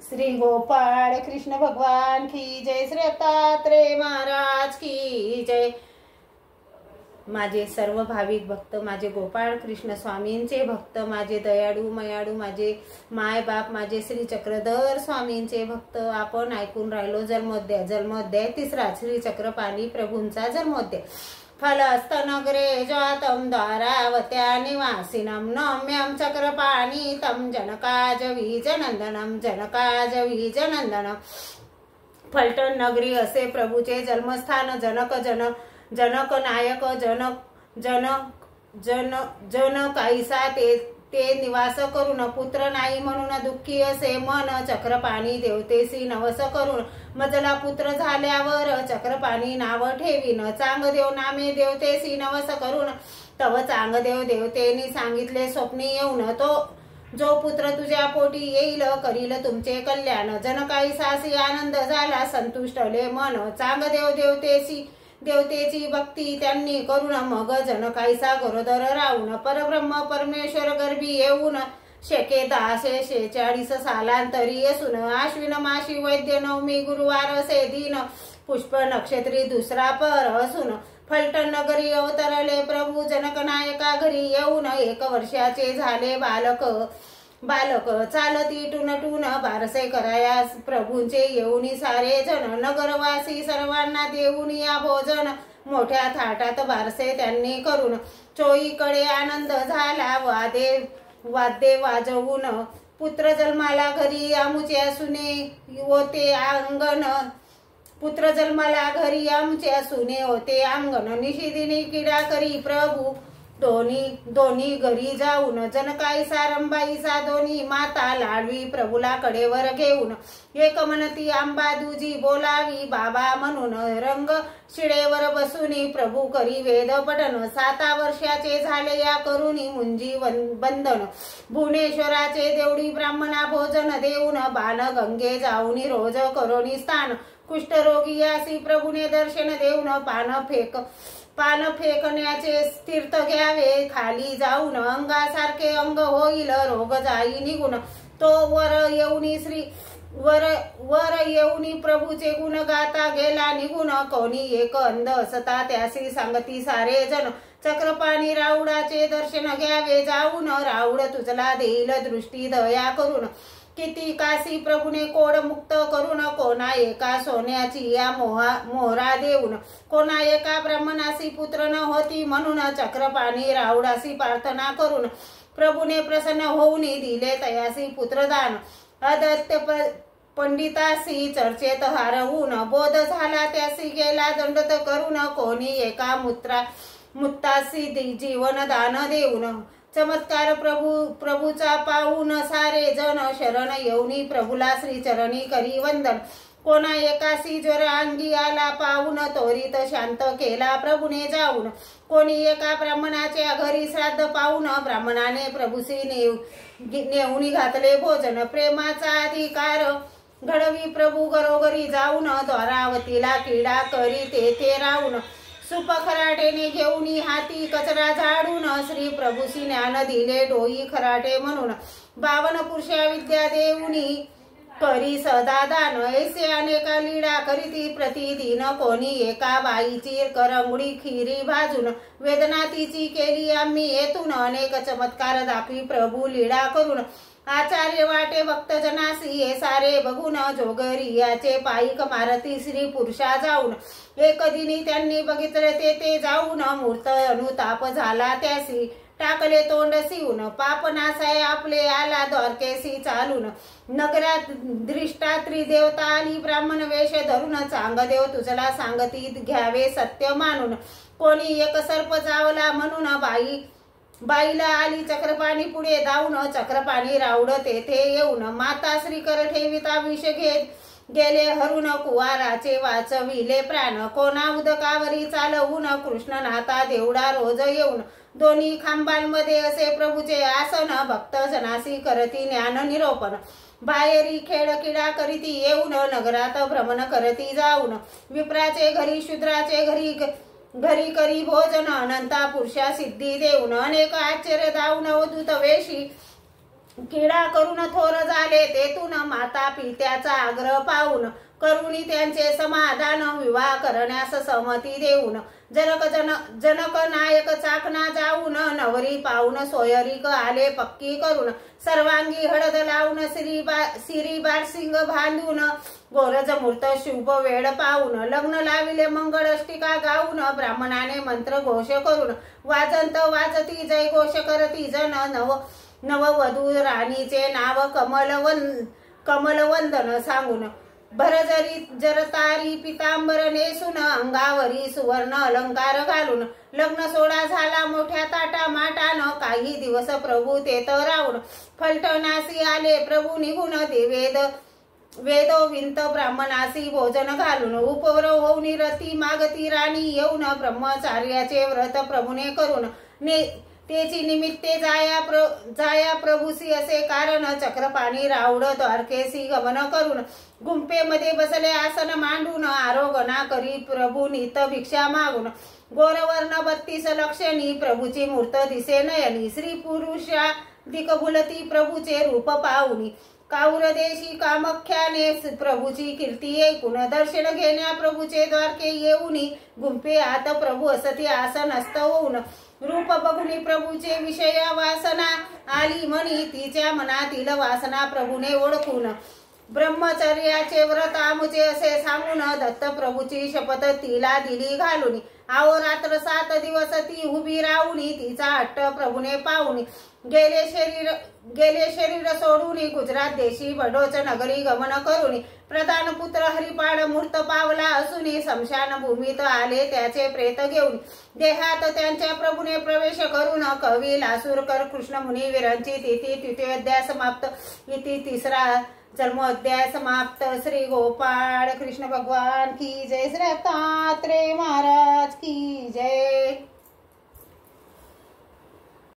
श्री गोपाळ कृष्ण भगवान की जय, श्री दत्तात्रेय महाराज की जय। माझे सर्व भाविक भक्त, माझे गोपाळ कृष्ण स्वामींचे भक्त, माझे दयाळू मयाळू, माझे माय बाप, माझे श्री चक्रधर स्वामींचे भक्त, आपण ऐकून राहिलो जन्मोध्याय तिसरा, श्री चक्रपाणी प्रभूंचा जन्मोध्याय। फलस्तनगरे जातं द्वारावत्या निवासिनं नम्यं चक्रपाणी तं जनकाजवीजनंदनं। फलटण नगरी असे प्रभूचे जन्मस्थान। जनक नायक जन काहीसा ते निवास करून, पुत्र नाही म्हणून दुःखी असे मन, चक्रपाणी देवतेसी नवस करून, मजला पुत्र झाल्यावर चक्रपाणी नाव ठेवीन, चांगदेव नामे देवतेसी नवस करून, तव चांगदेव देवतेनी सांगितले स्वप्नी येऊन, तो जो पुत्र तुझ्या पोटी येईल करील तुमचे कल्याण। जनकाईसासी आनंद झाला संतुष्टले मन, चांगदेव देवतेची भक्ती त्यांनी करून, मग जनकाईसा गरोदर राहून, परब्रह्म परमेश्वर गर्भी येऊन, शेके 1046 सालांतरी असून, आश्विन माशी वैद्य नवमी गुरुवार असे दिन, पुष्प नक्षत्री दुसरा पर असून, फलटण नगरी अवतरले प्रभू जनकनायका घरी येऊन, 1 वर्षाचे झाले बालक चालती टुनटून, बारसे करायास प्रभूंचे येऊनी सारे जण, नगरवासी सर्वांना देऊनी या भोजन, मोठ्या थाटात बारसे त्यांनी करून, चोहीकडे आनंद झाला वाद्ये वाजवून, पुत्र जन्माला घरी आमुच्या सुने होते अंगण, पुत्र जन्माला घरी आमच्या सुने होते अंगण, निशिदिनी किडा करी प्रभू दोन्ही घरी जाऊन, जनकाईसा रंबाईसा दोन्ही माता लाडवी प्रभूला कडेवर घेऊन, एक म्हणती आंबा दुजी बोलावी बाबा म्हणून, रंग शिळेवर बसूनी प्रभू करी वेद पठन, 7 वर्षाचे झाले या करुणी मुंजी बंधन, भुवनेश्वराचे देवडी ब्राह्मणा भोजन देऊन, बाण गंगे जाऊनी रोज करोनी स्थान, कुष्ठरोगी यासी प्रभूने दर्शन देऊन, पान फेकण्याचे तीर्थ घ्यावे खाली जाऊन, अंगासारखे अंग होईल रोग जाई निघून, तो वर येऊनी प्रभूचे गुण गाता गेला निघून, कोणी एक अंध असता त्यासी सांगती सारे जण, चक्रपाणी राऊडाचे दर्शन घ्यावे जाऊन, राऊड तुझला देईल दृष्टी दया करून, किती काशी प्रभूने कोड मुक्त करून, कोणा एका सोन्याची या मोहरा देऊन, कोणा एका ब्राह्मणासी पुत्र न होती म्हणून, चक्रपाणी राऊडासी प्रार्थना करून, प्रभूने प्रसन्न होऊन दिले तयासी पुत्रदान, अदत्य पंडितासी चर्चेत हारवून, बोध झाला त्यासी गेला दंडत करून, कोणी एका मुत्तासी जीवनदान देऊन, चमत्कार प्रभूचा पाहून सारे जण, शरण येऊनी प्रभूला श्री चरणी करी वंदन, कोणा एकासी ज्वर अंगी आला पाहून, त्वरित शांत केला प्रभूने जाऊन, कोणी एका ब्राह्मणाच्या घरी श्राद्ध पाहून, ब्राह्मणाने प्रभूसी नेऊनी घातले भोजन, प्रेमाचा अधिकार घडवी प्रभू घरोघरी जाऊन, द्वारावतीला क्रीडा करी तेथे राहून, सुप खराटेने घेऊनी हाती कचरा झाडून, श्री प्रभूसी ज्ञान दिले डोई खराटे म्हणून, 52 पुरुषा विद्या देऊनी करी सदा दान, ऐसे अनेका लीळा करीती प्रतिदिन, कोणी एका बाईची करंगडी खिरी भाजून, वेदना तिची केली आम्ही येथून, अनेक चमत्कार दाखवी प्रभू लीळा करून, आचार्य वाटे भक्तजनासी हे सारे बघून, जोगरियाचे पायीक मारती श्री पुरुषा जाऊन, एक दिनी त्यांनी बघितले ते जाऊन, मूर्त अनुताप झाला त्यासी, टाकले तोंड सिवून, पाप नासाय आपले आला द्वारकेसी चालून, नगरात दृष्टा त्रिदेवता आली ब्राह्मण वेश धरून, चांगदेव तुझला सांगती घ्यावे सत्य मानून, कोणी एक सर्प चावला म्हणून, बाईला आली चक्रपाणी पुढे धावून, चक्रपाणी राऊड तेथे येऊन, माता श्रीकर ठेविता विष घेत गेले हरून, कुवाराचे वाचविले प्राण, कोणा उदकावरी चालवून, कृष्ण नाथा देवडा रोज येऊन, दोन्ही खांबांमध्ये असे प्रभूचे आसन, भक्त जनासी करती ज्ञान निरोपण, बाहेरी खेळ किडा करीती येऊन, नगरात भ्रमण करती जाऊन, विप्राचे घरी शूद्राचे घरी करी भोजन, अनंता पुरुषा सिद्धी देऊन, अनेक आश्चर्य दाऊन अवधूत वेशी, किडा करून थोर झाले तेथून माता पित्याचा आग्रह पाहून करुणी त्यांचे समाधान विवाह करण्यास सहमती देऊन जनक नायक चाकणा जाऊन नवरी पाहून सोयरीक आले पक्की करून सर्वांगी हळद लावून सिरी बारसिंग बांधून गोरज मूर्त शुभ वेळ पाहून लग्न लाविले मंगळ अष्टिका गाऊन ब्राह्मणाने मंत्र घोष करून वाजंत वाजती जय घोष करती जन नववधू राणीचे नाव कमलवंदन सांगून भरजरी जरतारी पितांबर नेसून अंगावरी सुवर्ण अलंकार घालून लग्न सोहळा झाला मोठ्या ताटा माटान काही दिवस प्रभू तेथ राहून फलटणासी आले प्रभू निघून वेदोविंत ब्राह्मणासी भोजन घालून उपवर होऊन रती मागती राणी येऊन ब्रह्मचार्याचे व्रत प्रभूने करून तेची निमित्ते जाया प्रभूसी असे कारण चक्रपाणी राऊड द्वारकेसी गमन करून गुंफेमध्ये बसले आसन मांडून आरोगणा करी प्रभू नित भिक्षा मागून गोरवर्ण 32 लक्षणी प्रभूची मूर्त दिसे नयनी स्त्री पुरुषा दिकभुलती प्रभूचे रूप पाहुनी काऊरदेशी कामख्याने प्रभूची कीर्ती ऐकून दर्शन घेण्या प्रभूचे द्वारके येऊनी गुंफे आत प्रभू असती आसन असत होऊन रूप बघुनी प्रभूचे विषय वासना आली म्हणी तिच्या मनातील वासना प्रभूने ओळखून ब्रह्मचर्याचे व्रत आमुचे असे सांगून दत्त प्रभूची शपथ तिला दिली घालून अहोरात्र 7 दिवस ती उभी राहुनी तिचा हट्ट प्रभूने पाहुनी गेले शरीर सोडून गुजरात देशी बडोच नगरी गमन करून प्रधान पुत्र हरिपाड मूर्त पावला असून समशान भूमीत आले त्याचे प्रेत घेऊन देहात त्यांच्या प्रभूने प्रवेश करून कवी लासूरकर कृष्ण मुनी वीरांची तिथी तृतीयोध्याय समाप्त इति 3रा जन्मोध्याय समाप्त। श्री गोपाळ कृष्ण भगवान की जय, श्री दत्तात्रेय महाराज की जय।